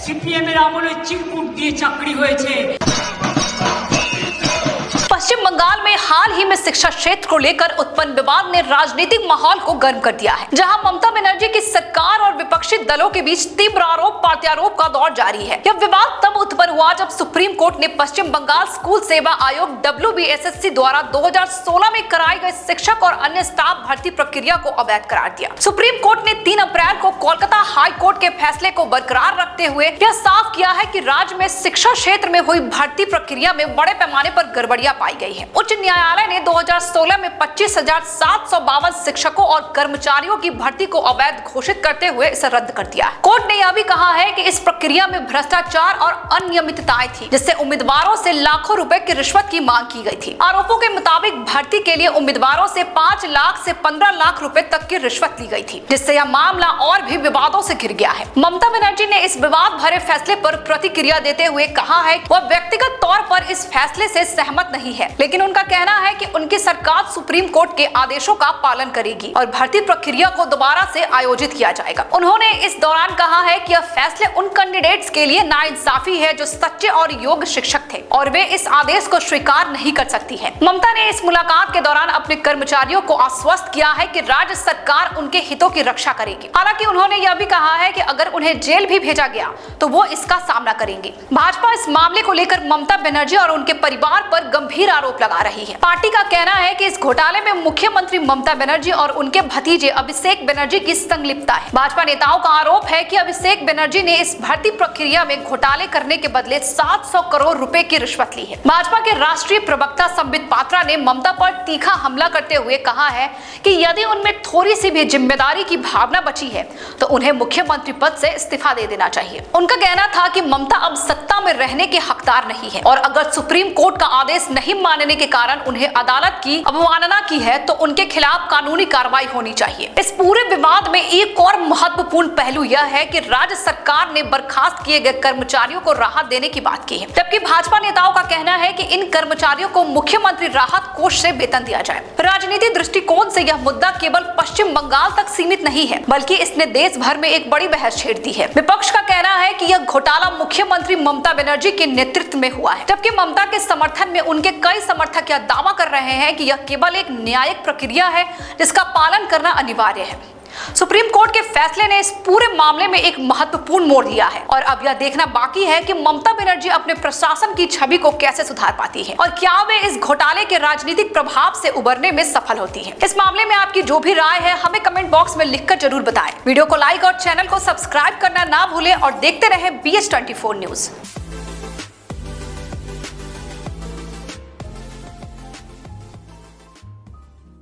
CPM এর আমলে চিরকুট দিয়ে চাকরি হয়েছে। पश्चिम बंगाल में हाल ही में शिक्षा क्षेत्र को लेकर उत्पन्न विवाद ने राजनीतिक माहौल को गर्म कर दिया है, जहां ममता बनर्जी की सरकार और विपक्षी दलों के बीच तीव्र आरोप प्रत्यारोप का दौर जारी है। यह विवाद तब उत्पन्न हुआ जब सुप्रीम कोर्ट ने पश्चिम बंगाल स्कूल सेवा आयोग WBSSC द्वारा 2016 में कराई गई शिक्षक और अन्य स्टाफ भर्ती प्रक्रिया को अवैध करार दिया। सुप्रीम कोर्ट ने 3 अप्रैल को कोलकाता हाई कोर्ट के फैसले को बरकरार रखते हुए यह साफ किया है कि राज्य में शिक्षा क्षेत्र में हुई भर्ती प्रक्रिया में बड़े पैमाने पर गड़बड़ियां पाई गई है। उच्च न्यायालय ने 2016 में 25,752 शिक्षकों और कर्मचारियों की भर्ती को अवैध घोषित करते हुए इसे रद्द कर दिया है। कोर्ट ने यह भी कहा है कि इस प्रक्रिया में भ्रष्टाचार और अनियमितताएं थी, जिससे उम्मीदवारों से लाखों रुपए की रिश्वत की मांग की गई थी। आरोपों के मुताबिक भर्ती के लिए उम्मीदवारों से 5 लाख से 15 लाख रुपए तक की रिश्वत ली गई थी, जिससे यह मामला और भी विवादों से घिर गया है। ममता बनर्जी ने इस विवाद भरे फैसले पर प्रतिक्रिया देते हुए कहा है कि वह व्यक्तिगत तौर पर इस फैसले से सहमत नहीं है, लेकिन उनका कहना है कि उनकी सरकार सुप्रीम कोर्ट के आदेशों का पालन करेगी और भर्ती प्रक्रिया को दोबारा से आयोजित किया जाएगा। उन्होंने इस दौरान कहा है कि यह फैसले उन कैंडिडेट्स के लिए नाइंसाफी है जो सच्चे और योग्य शिक्षक थे और वे इस आदेश को स्वीकार नहीं कर सकती है। ममता ने इस मुलाकात के दौरान अपने कर्मचारियों को आश्वस्त किया है कि राज्य सरकार उनके हितों की रक्षा करेगी। हालांकि उन्होंने यह भी कहा है कि अगर उन्हें जेल भी भेजा गया तो वो इसका सामना करेंगे। भाजपा इस मामले को लेकर ममता बनर्जी और उनके परिवार पर गंभीर आरोप लगा रही है। पार्टी का कहना है कि इस घोटाले में मुख्यमंत्री ममता बनर्जी और उनके भतीजे अभिषेक बनर्जी की संलिप्तता है। भाजपा नेताओं का आरोप है कि अभिषेक बनर्जी ने इस भर्ती प्रक्रिया में घोटाले करने के बदले 700 करोड़ रुपए की रिश्वत ली है। भाजपा के राष्ट्रीय प्रवक्ता संबित पात्रा ने ममता पर तीखा हमला करते हुए कहा है कि यदि उनमें थोड़ी सी भी जिम्मेदारी की भावना बची है तो उन्हें मुख्यमंत्री पद से इस्तीफा दे देना चाहिए। उनका कहना था कि ममता अब सत्ता में रहने के हकदार नहीं है और अगर सुप्रीम कोर्ट का आदेश नहीं मानने के कारण उन्हें अदालत की अवमानना की है तो उनके खिलाफ कानूनी कार्रवाई होनी चाहिए। इस पूरे विवाद में एक और महत्वपूर्ण पहलू यह है कि राज्य सरकार ने बर्खास्त किए गए कर्मचारियों को राहत देने की बात की है, जबकि भाजपा नेताओं का कहना है कि इन कर्मचारियों को मुख्यमंत्री राहत कोष से वेतन दिया जाए। राजनीतिक दृष्टिकोण से यह मुद्दा केवल पश्चिम बंगाल तक सीमित नहीं है, बल्कि इसने देश भर में एक बड़ी बहस छेड़ दी है। विपक्ष का कहना है कि यह घोटाला मुख्यमंत्री ममता बनर्जी के नेतृत्व में हुआ है, जबकि ममता के समर्थन में उनके कई समर्थक यह दावा कर रहे हैं कि यह केवल एक न्यायिक प्रक्रिया है जिसका पालन करना अनिवार्य है। सुप्रीम कोर्ट के फैसले ने इस पूरे मामले में एक महत्वपूर्ण मोड़ लिया है और अब यह देखना बाकी है कि ममता बनर्जी अपने प्रशासन की छवि को कैसे सुधार पाती है और क्या वे इस घोटाले के राजनीतिक प्रभाव से उबरने में सफल होती है। इस मामले में आपकी जो भी राय है हमें कमेंट बॉक्स में लिखकर जरूर बताएं। वीडियो को लाइक और चैनल को सब्सक्राइब करना ना भूलें और देखते रहें BS24 न्यूज।